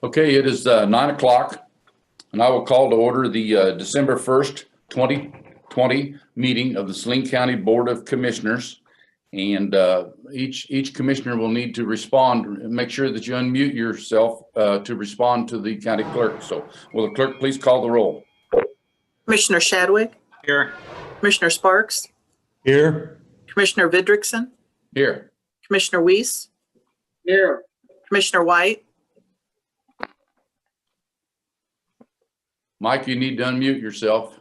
Okay, it is 9 o'clock, and I will call to order the December 1st, 2020 meeting of the Saline County Board of Commissioners. And each commissioner will need to respond. Make sure that you unmute yourself to respond to the county clerk. So will the clerk please call the roll? Commissioner Shadwick? Here. Commissioner Sparks? Here. Commissioner Vidrickson? Here. Commissioner Weiss? Here. Commissioner White? Mike, you need to unmute yourself.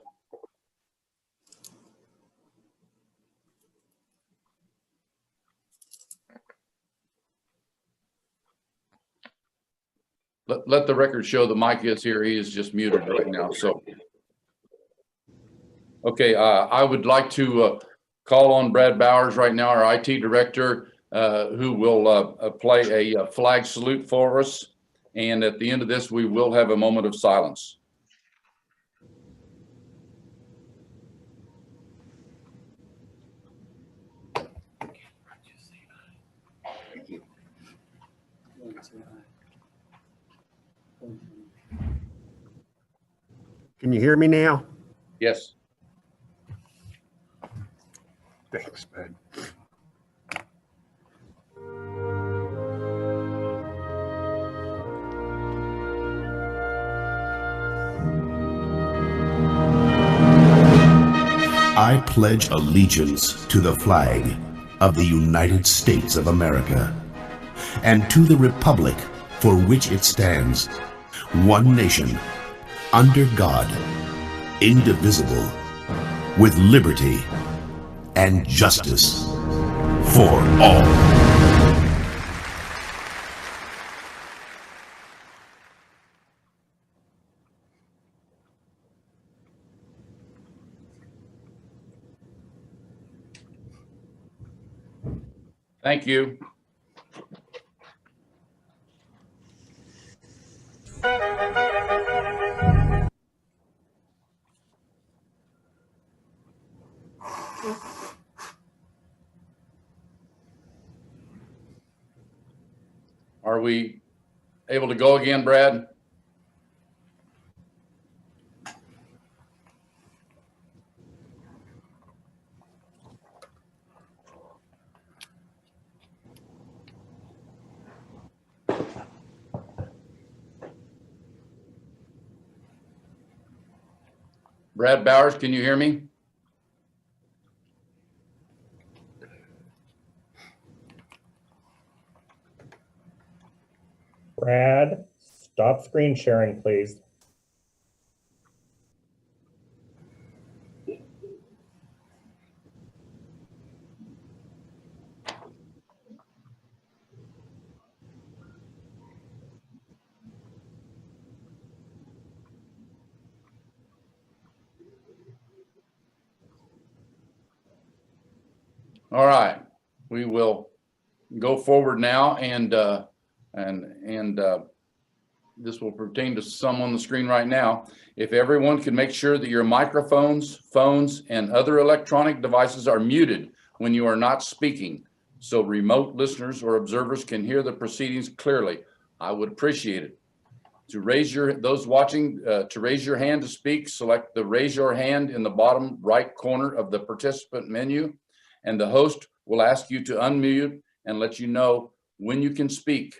Let the record show that Mike is here. He is just muted right now. So, okay, I would like to call on Brad Bowers right now, our IT director, who will play a flag salute for us. And at the end of this, we will have a moment of silence. Can you hear me now? Yes. Thanks, bud. I pledge allegiance to the flag of the United States of America and to the republic for which it stands, one nation, under God, indivisible, with liberty and justice for all. Thank you. Are we able to go again, Brad? Brad Bowers, can you hear me? Brad, stop screen sharing, please. All right, we will go forward now, and this will pertain to some on the screen right now. If everyone can make sure that your microphones, phones, and other electronic devices are muted when you are not speaking, so remote listeners or observers can hear the proceedings clearly, I would appreciate it. To raise those watching, to raise your hand to speak, select the raise your hand in the bottom right corner of the participant menu, and the host will ask you to unmute and let you know when you can speak.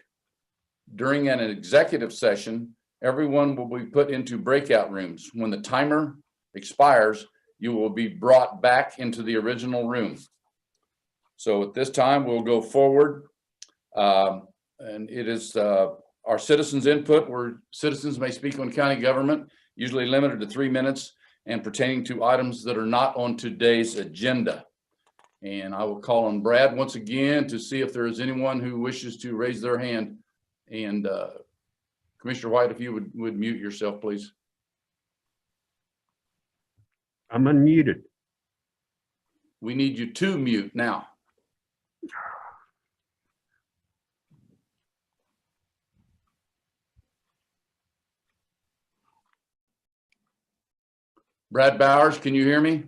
During an executive session, everyone will be put into breakout rooms. When the timer expires, you will be brought back into the original room. So at this time, we'll go forward. And it is our citizens' input, where citizens may speak on county government, usually limited to 3 minutes, and pertaining to items that are not on today's agenda. And I will call on Brad once again to see if there is anyone who wishes to raise their hand. And Commissioner White, if you would mute yourself, please. I'm unmuted. We need you to mute now. Brad Bowers, can you hear me?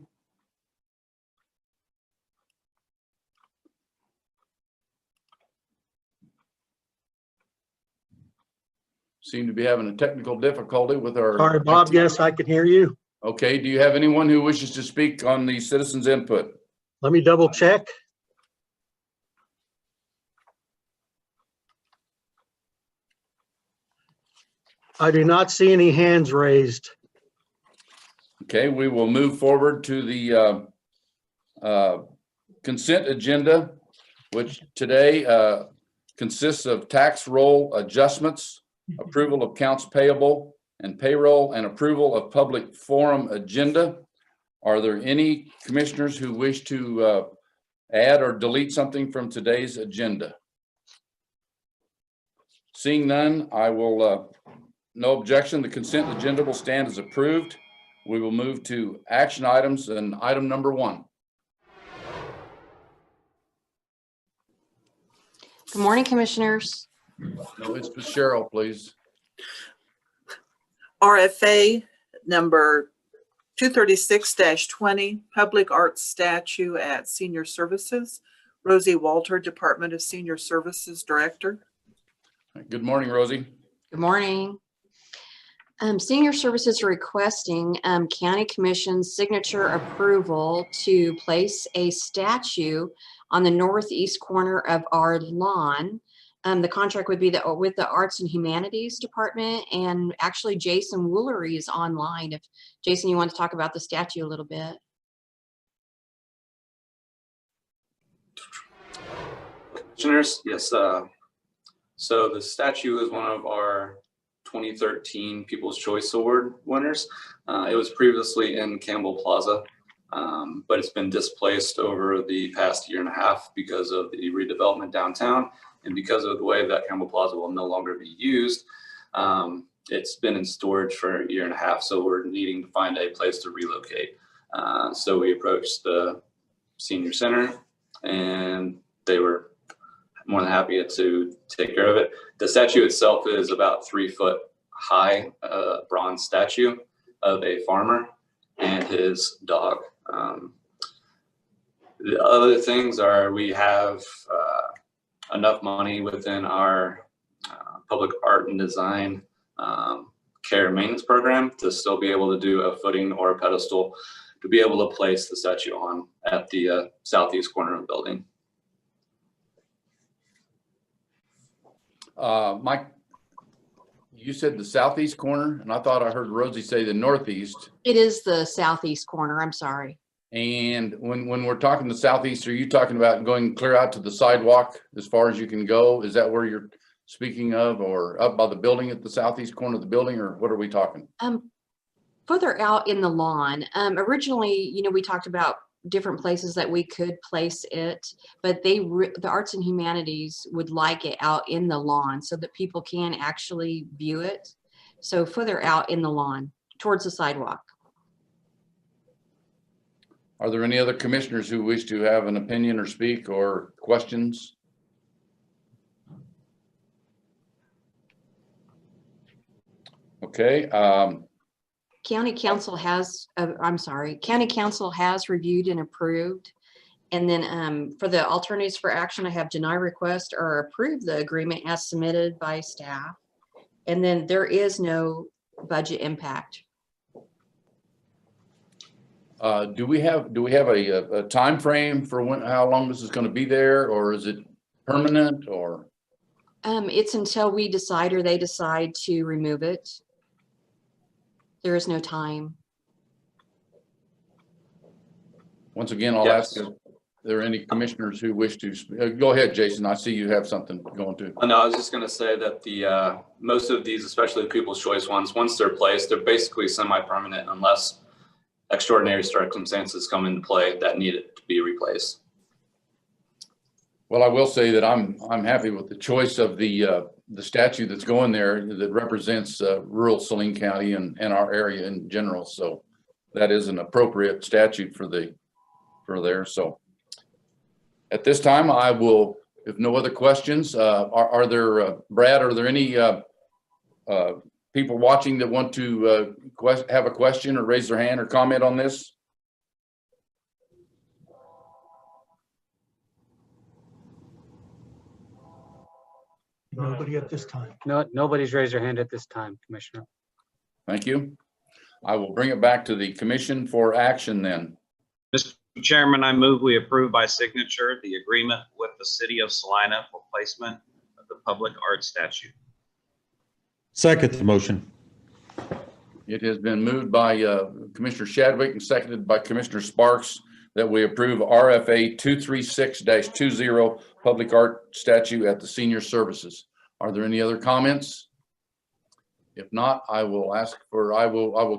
seem to be having a technical difficulty with our. Sorry, Bob. Yes, I can hear you. Okay, do you have anyone who wishes to speak on the citizens' input? Let me double check. I do not see any hands raised. Okay, we will move forward to the consent agenda, which today consists of tax roll adjustments, approval of accounts payable and payroll, and approval of public forum agenda. Are there any commissioners who wish to add or delete something from today's agenda? Seeing none, I will, no objection, the consent agenda will stand as approved. We will move to action items, and item number 1. Good morning, Commissioners. No, it's Ms. Cheryl, please. RFA number 236-20, Public Arts Statue at Senior Services. Rosie Walter, Department of Senior Services Director. Good morning, Rosie. Good morning. Senior Services are requesting County Commission's signature approval to place a statue on the northeast corner of our lawn. The contract would be with the Arts and Humanities Department, and actually Jason Woolery is online. If Jason, you want to talk about the statue a little bit. Commissioners, yes. So the statue is one of our 2013 People's Choice Award winners. It was previously in Campbell Plaza, but it's been displaced over the past year and a half because of the redevelopment downtown and because of the way that Campbell Plaza will no longer be used. It's been in storage for a year and a half, so we're needing to find a place to relocate. So we approached the senior center, and they were more than happy to take care of it. The statue itself is about 3 foot high, bronze statue of a farmer and his dog. The other things are we have enough money within our public art and design care and maintenance program to still be able to do a footing or a pedestal to be able to place the statue on at the southeast corner of the building. Mike, you said the southeast corner, and I thought I heard Rosie say the northeast. It is the southeast corner, I'm sorry. And when we're talking the southeast, are you talking about going clear out to the sidewalk as far as you can go? Is that where you're speaking of, or up by the building at the southeast corner of the building, or what are we talking? Further out in the lawn. Originally, we talked about different places that we could place it, but the Arts and Humanities would like it out in the lawn so that people can actually view it. So further out in the lawn towards the sidewalk. Are there any other commissioners who wish to have an opinion or speak or questions? Okay. County Council has, County Council has reviewed and approved. And then for the alternatives for action, I have deny request or approve the agreement as submitted by staff. And then there is no budget impact. Do we have a time frame for how long this is going to be there, or is it permanent, or? It's until we decide or they decide to remove it. There is no time. Once again, I'll ask if there are any commissioners who wish to go ahead, Jason. I see you have something going to. No, I was just going to say that the most of these, especially the People's Choice ones, once they're placed, they're basically semi-permanent unless extraordinary circumstances come into play that need it to be replaced. Well, I will say that I'm happy with the choice of the statue that's going there that represents rural Saline County and our area in general. So that is an appropriate statute for there. So at this time, I will, if no other questions, are there, Brad, are there any people watching that want to have a question or raise their hand or comment on this? Nobody at this time. No, nobody's raised their hand at this time, Commissioner. Thank you. I will bring it back to the commission for action then. Mr. Chairman, I move we approve by signature the agreement with the city of Salina for placement of the public art statue. Second the motion. It has been moved by Commissioner Shadwick and seconded by Commissioner Sparks that we approve RFA 236-20 public art statue at the senior services. Are there any other comments? If not, I will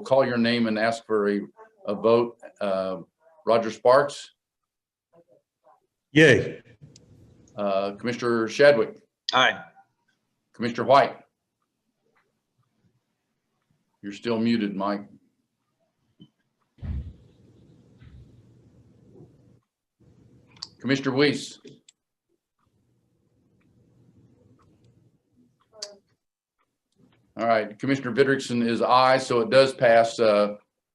call your name and ask for a vote. Roger Sparks, Yay. Commissioner Shadwick, Aye. Commissioner White. You're still muted, Mike. Commissioner Weiss. All right, Commissioner Vidrickson is aye, so it does pass.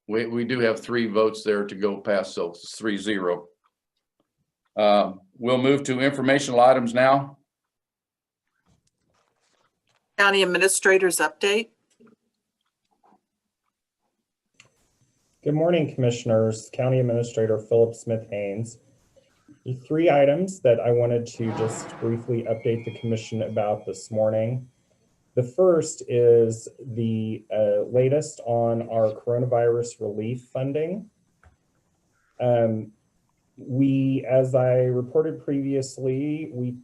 We do have 3 votes there to go past, so it's 3-0. We'll move to informational items now. County Administrator's update. Good morning, Commissioners. County Administrator Philip Smith Haynes. The 3 items that I wanted to just briefly update the Commission about this morning. The first is the latest on our coronavirus relief funding. As I reported previously, we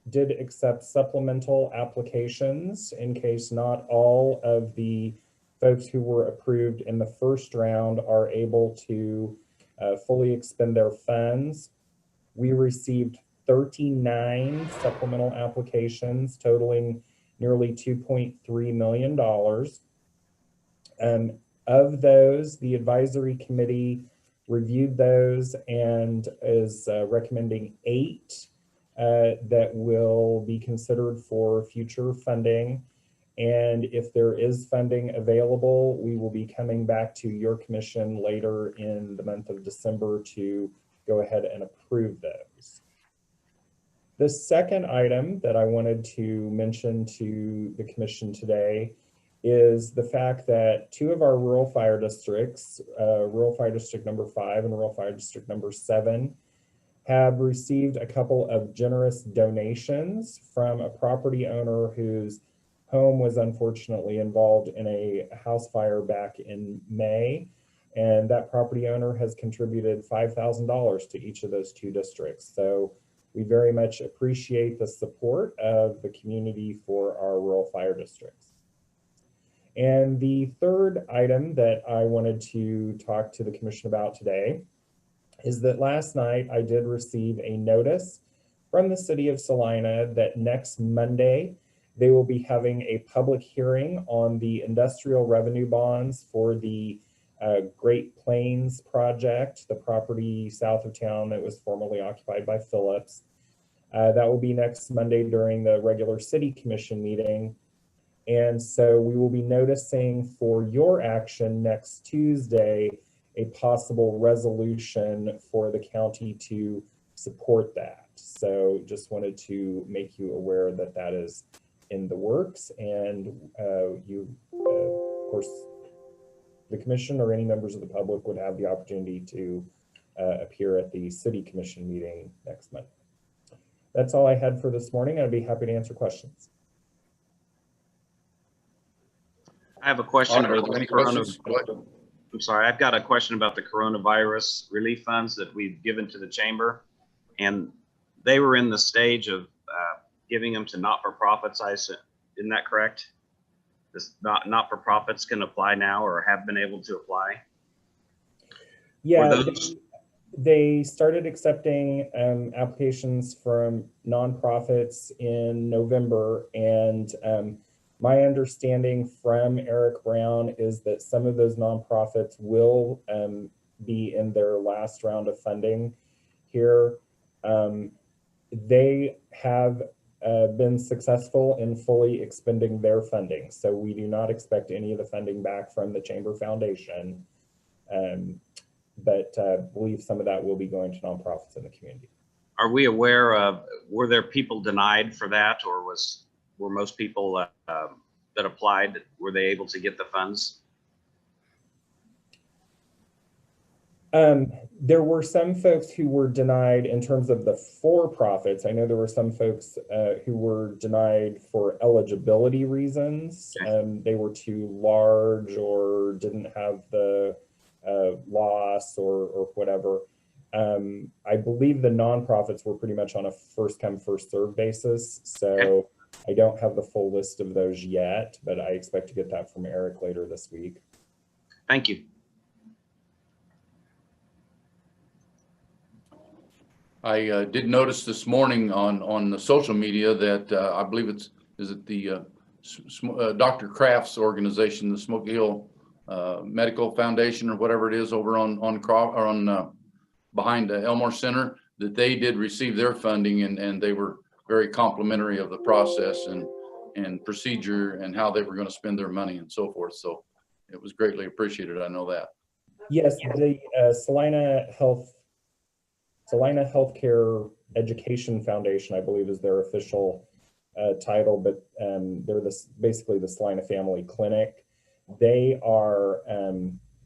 did accept supplemental applications in case not all of the folks who were approved in the first round are able to fully expend their funds. We received 39 supplemental applications totaling nearly $2.3 million. Of those, the advisory committee reviewed those and is recommending 8 that will be considered for future funding. And if there is funding available, we will be coming back to your commission later in the month of December to go ahead and approve those. The second item that I wanted to mention to the commission today is the fact that 2 of our rural fire districts, Rural Fire District number 5 and Rural Fire District number 7, have received a couple of generous donations from a property owner whose home was unfortunately involved in a house fire back in May. And that property owner has contributed $5,000 to each of those 2 districts. So we very much appreciate the support of the community for our rural fire districts. And the third item that I wanted to talk to the commission about today is that last night I did receive a notice from the city of Salina that next Monday they will be having a public hearing on the industrial revenue bonds for the Great Plains project, the property south of town that was formerly occupied by Phillips. That will be next Monday during the regular city commission meeting. And so we will be noticing for your action next Tuesday a possible resolution for the county to support that. So just wanted to make you aware that that is in the works, and of course, the commission or any members of the public would have the opportunity to appear at the city commission meeting next month. That's all I had for this morning. I'd be happy to answer questions. I have a question about the Any questions? I'm sorry, I've got a question about the coronavirus relief funds that we've given to the chamber, and they were in the stage of giving them to not-for-profits. Isn't that correct? This not-for-profits can apply now or have been able to apply? Yeah, they started accepting applications from nonprofits in November, and my understanding from Eric Brown is that some of those nonprofits will be in their last round of funding here. They have been successful in fully expending their funding. So we do not expect any of the funding back from the Chamber Foundation, but believe some of that will be going to nonprofits in the community. Are we aware of, were there people denied for that, or was were most people that applied, were they able to get the funds? There were some folks who were denied in terms of the for-profits. I know there were some folks who were denied for eligibility reasons. They were too large or didn't have the loss or whatever. I believe the nonprofits were pretty much on a first come, first serve basis. So I don't have the full list of those yet, but I expect to get that from Eric later this week. Thank you. I did notice this morning on the social media that I believe is it the Dr. Kraft's organization, the Smoky Hill Medical Foundation or whatever it is over behind the Elmore Center, that they did receive their funding and they were very complimentary of the process and procedure and how they were going to spend their money and so forth. So it was greatly appreciated. I know that. Yes, the Salina Healthcare Education Foundation, I believe, is their official title, but they're basically the Salina Family Clinic. They are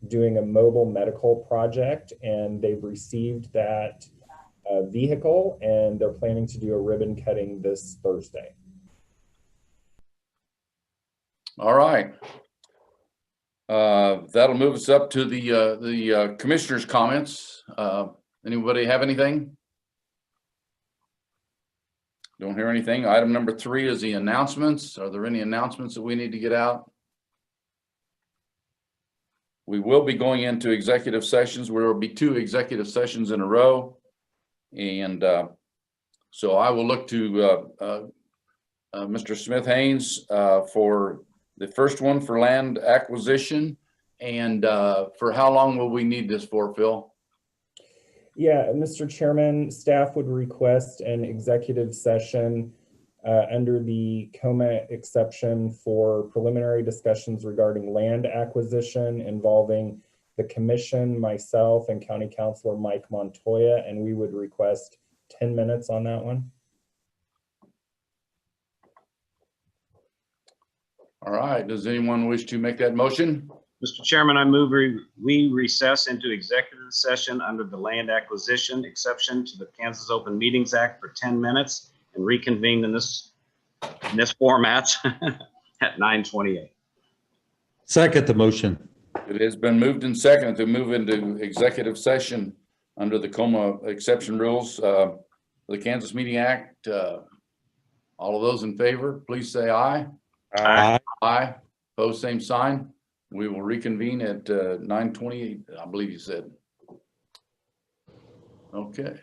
doing a mobile medical project, and they've received that vehicle, and they're planning to do a ribbon cutting this Thursday. All right. That'll move us up to the commissioner's comments. Anybody have anything? Don't hear anything. Item number 3 is the announcements. Are there any announcements that we need to get out? We will be going into executive sessions. There will be 2 executive sessions in a row. And so I will look to Mr. Smith-Haynes for the first one for land acquisition. And for how long will we need this for, Phil? Yeah, Mr. Chairman, staff would request an executive session under the COMA exception for preliminary discussions regarding land acquisition involving the commission, myself, and County Councilor Mike Montoya, and we would request 10 minutes on that one. All right. Does anyone wish to make that motion? Mr. Chairman, I move we recess into executive session under the land acquisition exception to the Kansas Open Meetings Act for 10 minutes and reconvene in this format at 9:28. Second the motion. It has been moved and seconded to move into executive session under the COMA exception rules, the Kansas Meeting Act. All of those in favor, please say aye. Aye. Aye. Opposed, same sign. We will reconvene at 9:28, I believe you said. Okay.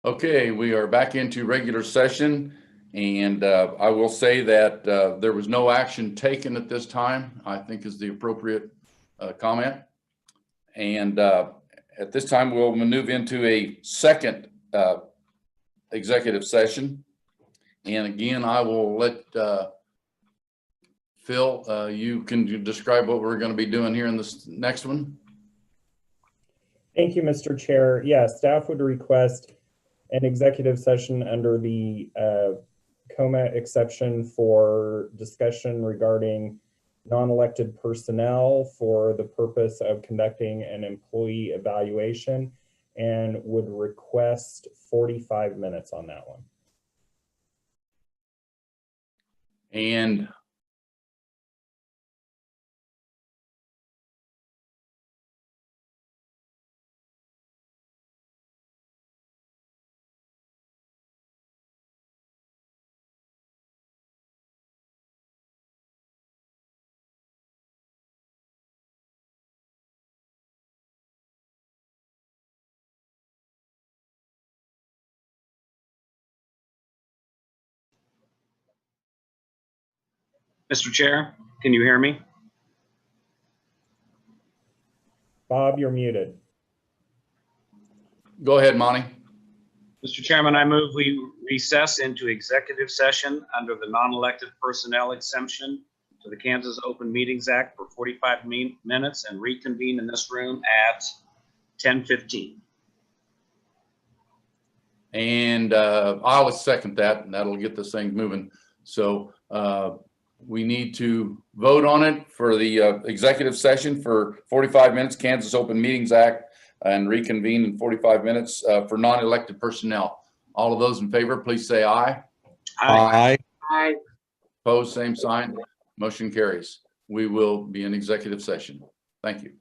Okay, we are back into regular session, and I will say that there was no action taken at this time, I think is the appropriate comment. And at this time, we'll move into a second executive session. And again, I will let Phil, you can describe what we're going to be doing here in this next one. Thank you, Mr. Chair. Yeah, staff would request an executive session under the COMA exception for discussion regarding non-elected personnel for the purpose of conducting an employee evaluation, and would request 45 minutes on that one. And Mr. Chair, can you hear me? Bob, you're muted. go ahead, Monty. Mr. Chairman, I move we recess into executive session under the non-elected personnel exemption to the Kansas Open Meetings Act for 45 minutes and reconvene in this room at 10:15. And I'll second that, and that'll get this thing moving. So we need to vote on it for the executive session for 45 minutes, Kansas Open Meetings Act, and reconvene in 45 minutes for non-elected personnel. All of those in favor, please say aye. Aye. Aye. Opposed, same sign. Motion carries. We will be in executive session. Thank you.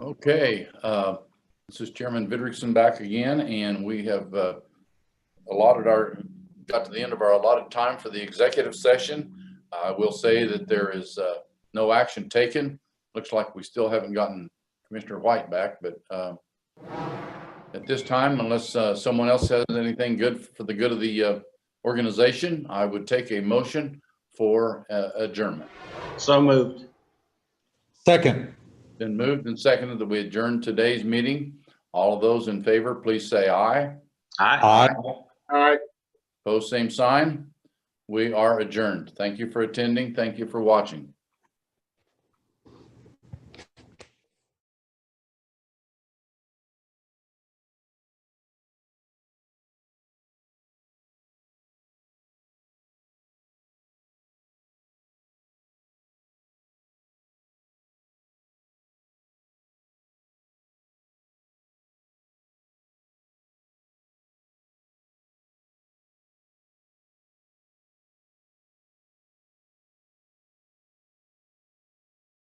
Okay, this is Chairman Vidrickson back again, and we have got to the end of our allotted time for the executive session. I will say that there is no action taken. Looks like we still haven't gotten Commissioner White back, but at this time, unless someone else has anything good for the good of the organization, I would take a motion for adjournment. So moved. Second. Been moved and seconded that we adjourn today's meeting. All of those in favor, please say aye. Aye. Aye. Pose same sign. We are adjourned. Thank you for attending. Thank you for watching.